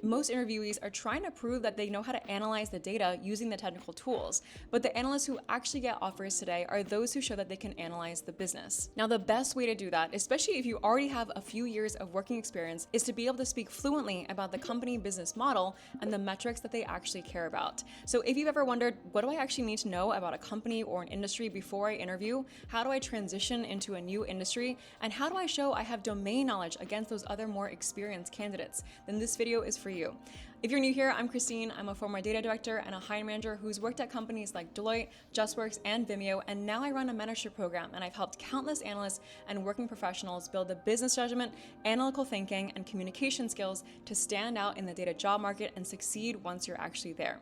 Most interviewees are trying to prove that they know how to analyze the data using the technical tools, but the analysts who actually get offers today are those who show that they can analyze the business. Now, the best way to do that, especially if you already have a few years of working experience, is to be able to speak fluently about the company business model and the metrics that they actually care about. So if you've ever wondered, what do I actually need to know about a company or an industry before I interview? How do I transition into a new industry? And how do I show I have domain knowledge against those other more experienced candidates? Then this video is for you. If you're new here, I'm Christine. I'm a former data director and a hiring manager who's worked at companies like Deloitte, JustWorks, and Vimeo, and now I run a mentorship program, and I've helped countless analysts and working professionals build the business judgment, analytical thinking, and communication skills to stand out in the data job market and succeed once you're actually there.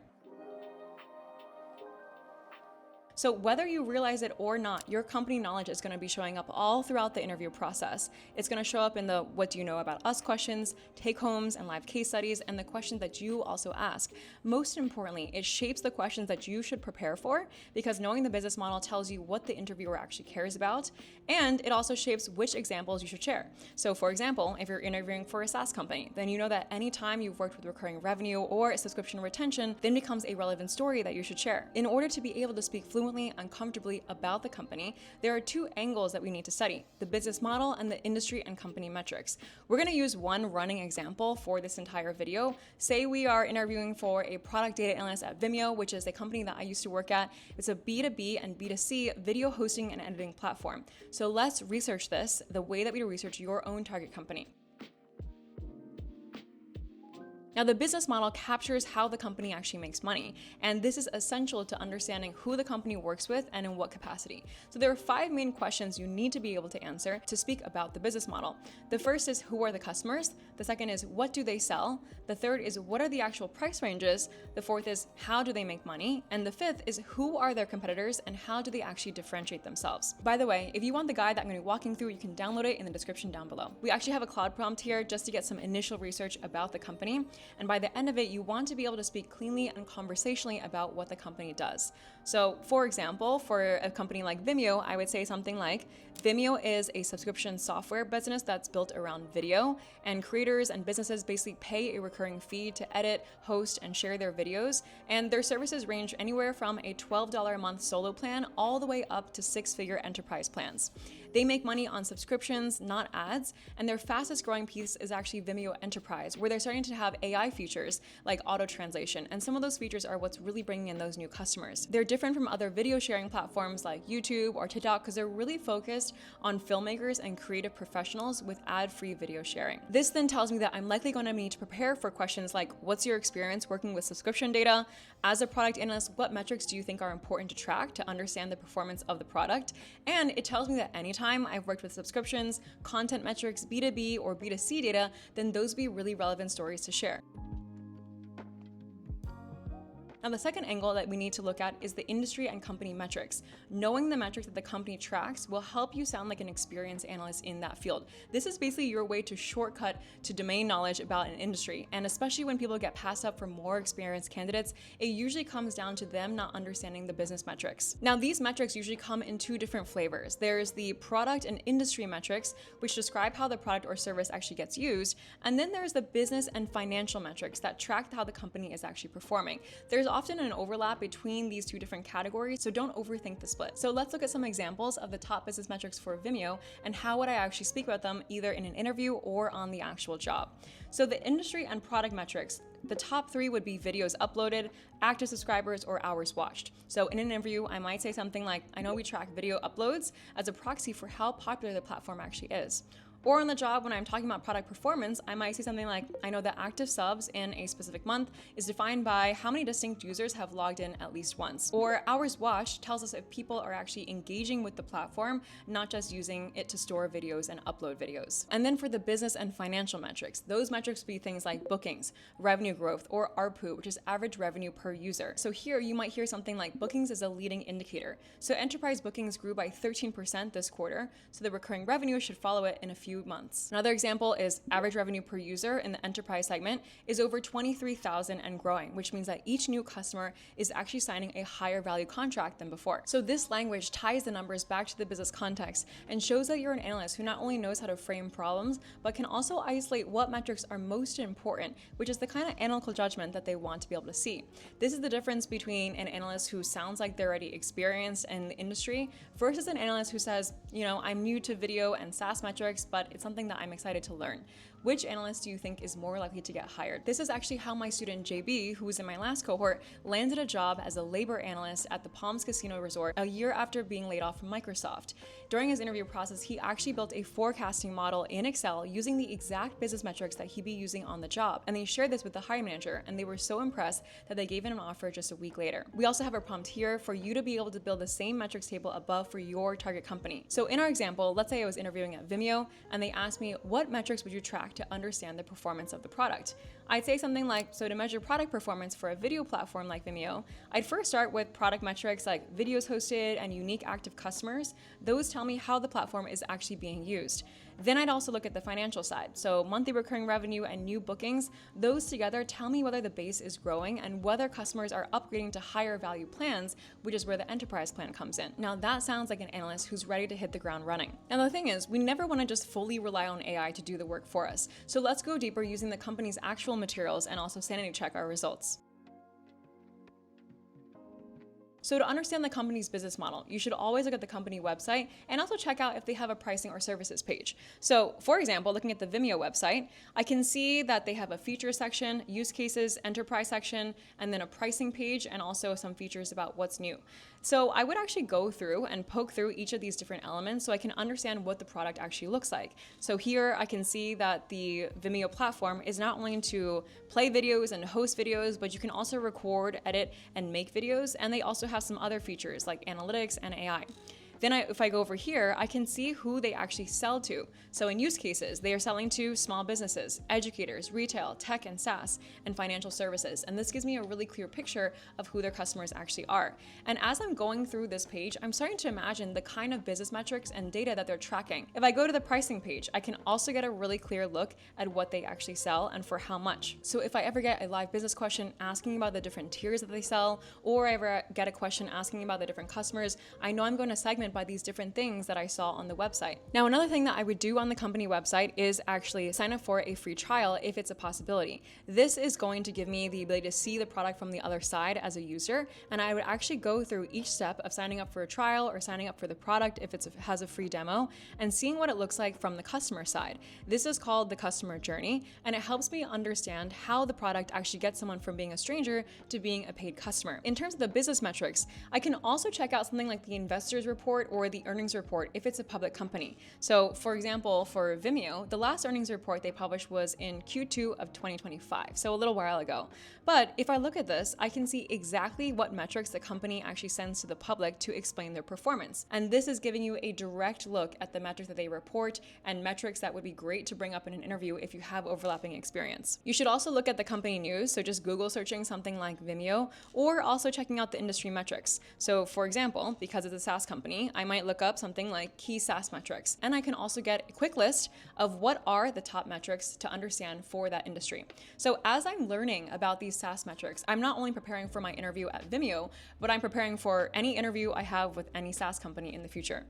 So whether you realize it or not, your company knowledge is going to be showing up all throughout the interview process. It's going to show up in the what do you know about us questions, take-homes, and live case studies, and the questions that you also ask. Most importantly, it shapes the questions that you should prepare for, because knowing the business model tells you what the interviewer actually cares about, and it also shapes which examples you should share. So for example, if you're interviewing for a SaaS company, then you know that anytime you've worked with recurring revenue or subscription retention, then becomes a relevant story that you should share. In order to be able to speak fluently and comfortably about the company, there are two angles that we need to study: the business model and the industry and company metrics. We're going to use one running example for this entire video. Say we are interviewing for a product data analyst at Vimeo, which is a company that I used to work at. It's a B2B and B2C video hosting and editing platform. So let's research this the way that we research your own target company. Now, the business model captures how the company actually makes money, and this is essential to understanding who the company works with and in what capacity. So there are 5 main questions you need to be able to answer to speak about the business model. The first is, who are the customers? The second is, what do they sell? The third is, what are the actual price ranges? The fourth is, how do they make money? And the fifth is, who are their competitors and how do they actually differentiate themselves? By the way, if you want the guide that I'm going to be walking through, you can download it in the description down below. We actually have a cloud prompt here just to get some initial research about the company. And by the end of it, you want to be able to speak cleanly and conversationally about what the company does. So for example, for a company like Vimeo, I would say something like, Vimeo is a subscription software business that's built around video, and creators and businesses basically pay a recurring fee to edit, host, and share their videos. And their services range anywhere from a $12 a month solo plan all the way up to 6-figure enterprise plans. They make money on subscriptions, not ads, and their fastest growing piece is actually Vimeo Enterprise, where they're starting to have AI features like auto translation, and some of those features are what's really bringing in those new customers. They're different from other video sharing platforms like YouTube or TikTok because they're really focused on filmmakers and creative professionals with ad-free video sharing. This then tells me that I'm likely going to need to prepare for questions like, what's your experience working with subscription data? As a product analyst, what metrics do you think are important to track to understand the performance of the product? And it tells me that anytime I've worked with subscriptions, content metrics, B2B or B2C data, then those would be really relevant stories to share. Now, the second angle that we need to look at is the industry and company metrics. Knowing the metrics that the company tracks will help you sound like an experienced analyst in that field. This is basically your way to shortcut to domain knowledge about an industry. And especially when people get passed up for more experienced candidates, it usually comes down to them not understanding the business metrics. Now, these metrics usually come in 2 different flavors. There's the product and industry metrics, which describe how the product or service actually gets used. And then there's the business and financial metrics that track how the company is actually performing. There's often an overlap between these 2 different categories, so don't overthink the split. So let's look at some examples of the top business metrics for Vimeo and how would I actually speak about them either in an interview or on the actual job. So the industry and product metrics, the top 3 would be videos uploaded, active subscribers, or hours watched. So in an interview, I might say something like, I know we track video uploads as a proxy for how popular the platform actually is. Or on the job, when I'm talking about product performance, I might say something like, I know that active subs in a specific month is defined by how many distinct users have logged in at least once. Or hours watched tells us if people are actually engaging with the platform, not just using it to store videos and upload videos. And then for the business and financial metrics, those metrics would be things like bookings, revenue growth, or ARPU, which is average revenue per user. So here you might hear something like bookings is a leading indicator. So enterprise bookings grew by 13% this quarter, so the recurring revenue should follow it in a few few months. Another example is average revenue per user in the enterprise segment is over 23,000 and growing, which means that each new customer is actually signing a higher value contract than before. So this language ties the numbers back to the business context and shows that you're an analyst who not only knows how to frame problems, but can also isolate what metrics are most important, which is the kind of analytical judgment that they want to be able to see. This is the difference between an analyst who sounds like they're already experienced in the industry versus an analyst who says, I'm new to video and SaaS metrics, but it's something that I'm excited to learn. Which analyst do you think is more likely to get hired? This is actually how my student JB, who was in my last cohort, landed a job as a labor analyst at the Palms Casino Resort a year after being laid off from Microsoft. During his interview process, he actually built a forecasting model in Excel using the exact business metrics that he'd be using on the job. And they shared this with the hiring manager, and they were so impressed that they gave him an offer just a week later. We also have a prompt here for you to be able to build the same metrics table above for your target company. So in our example, let's say I was interviewing at Vimeo, and they asked me, what metrics would you track to understand the performance of the product? I'd say something like, so to measure product performance for a video platform like Vimeo, I'd first start with product metrics like videos hosted and unique active customers. Those tell me how the platform is actually being used. Then I'd also look at the financial side. So monthly recurring revenue and new bookings, those together tell me whether the base is growing and whether customers are upgrading to higher value plans, which is where the enterprise plan comes in. Now that sounds like an analyst who's ready to hit the ground running. Now the thing is, we never want to just fully rely on AI to do the work for us. So let's go deeper using the company's actual materials and also sanity check our results. So to understand the company's business model, you should always look at the company website and also check out if they have a pricing or services page. So for example, looking at the Vimeo website, I can see that they have a feature section, use cases, enterprise section, and then a pricing page, and also some features about what's new. So I would actually go through and poke through each of these different elements so I can understand what the product actually looks like. So here I can see that the Vimeo platform is not only to play videos and host videos, but you can also record, edit, and make videos. And they also have some other features like analytics and AI. Then if I go over here, I can see who they actually sell to. So in use cases, they are selling to small businesses, educators, retail, tech and SaaS, and financial services. And this gives me a really clear picture of who their customers actually are. And as I'm going through this page, I'm starting to imagine the kind of business metrics and data that they're tracking. If I go to the pricing page, I can also get a really clear look at what they actually sell and for how much. So if I ever get a live business question asking about the different tiers that they sell, or I ever get a question asking about the different customers, I know I'm going to segment by these different things that I saw on the website. Now, another thing that I would do on the company website is actually sign up for a free trial if it's a possibility. This is going to give me the ability to see the product from the other side as a user, and I would actually go through each step of signing up for a trial or signing up for the product if it has a free demo and seeing what it looks like from the customer side. This is called the customer journey, and it helps me understand how the product actually gets someone from being a stranger to being a paid customer. In terms of the business metrics, I can also check out something like the investors report or the earnings report if it's a public company. So for example, for Vimeo, the last earnings report they published was in Q2 of 2025, so a little while ago. But if I look at this, I can see exactly what metrics the company actually sends to the public to explain their performance. And this is giving you a direct look at the metrics that they report and metrics that would be great to bring up in an interview if you have overlapping experience. You should also look at the company news, so just Google searching something like Vimeo, or also checking out the industry metrics. So for example, because it's a SaaS company, I might look up something like key SaaS metrics, and I can also get a quick list of what are the top metrics to understand for that industry. So as I'm learning about these SaaS metrics, I'm not only preparing for my interview at Vimeo, but I'm preparing for any interview I have with any SaaS company in the future.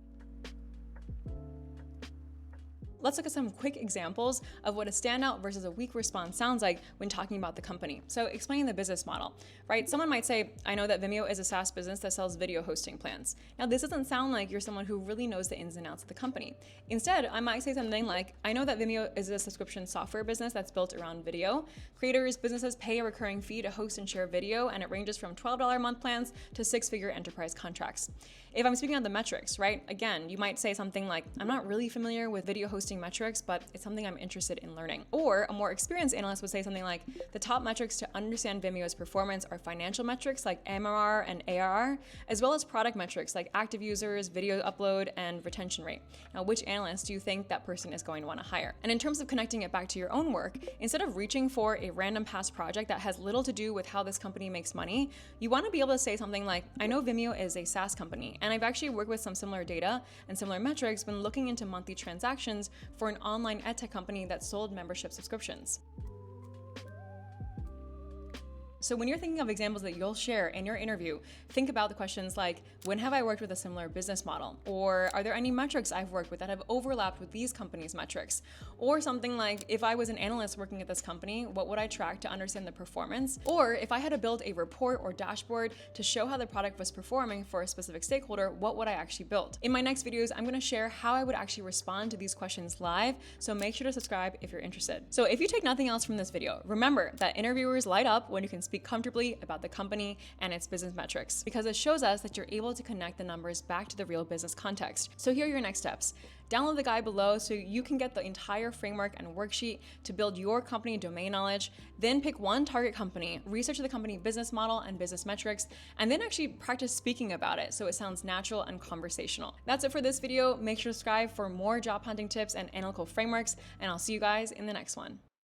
Let's look at some quick examples of what a standout versus a weak response sounds like when talking about the company. So explaining the business model, right? Someone might say, I know that Vimeo is a SaaS business that sells video hosting plans. Now, this doesn't sound like you're someone who really knows the ins and outs of the company. Instead, I might say something like, I know that Vimeo is a subscription software business that's built around video. Creators, businesses pay a recurring fee to host and share video, and it ranges from $12 a month plans to six-figure enterprise contracts. If I'm speaking on the metrics, right? Again, you might say something like, I'm not really familiar with video hosting metrics, but it's something I'm interested in learning. Or a more experienced analyst would say something like, the top metrics to understand Vimeo's performance are financial metrics like MRR and ARR, as well as product metrics like active users, video upload, and retention rate. Now, which analyst do you think that person is going to want to hire? And in terms of connecting it back to your own work, instead of reaching for a random past project that has little to do with how this company makes money, you want to be able to say something like, I know Vimeo is a SaaS company, and I've actually worked with some similar data and similar metrics when looking into monthly transactions for an online edtech company that sold membership subscriptions. So when you're thinking of examples that you'll share in your interview, think about the questions like, when have I worked with a similar business model? Or are there any metrics I've worked with that have overlapped with these companies' metrics? Or something like, if I was an analyst working at this company, what would I track to understand the performance? Or if I had to build a report or dashboard to show how the product was performing for a specific stakeholder, what would I actually build? In my next videos, I'm gonna share how I would actually respond to these questions live, so make sure to subscribe if you're interested. So if you take nothing else from this video, remember that interviewers light up when you can speak comfortably about the company and its business metrics, because it shows us that you're able to connect the numbers back to the real business context. So here are your next steps. Download the guide below so you can get the entire framework and worksheet to build your company domain knowledge. Then pick one target company, research the company business model and business metrics, and then actually practice speaking about it so it sounds natural and conversational. That's it for this video. Make sure to subscribe for more job hunting tips and analytical frameworks, and I'll see you guys in the next one.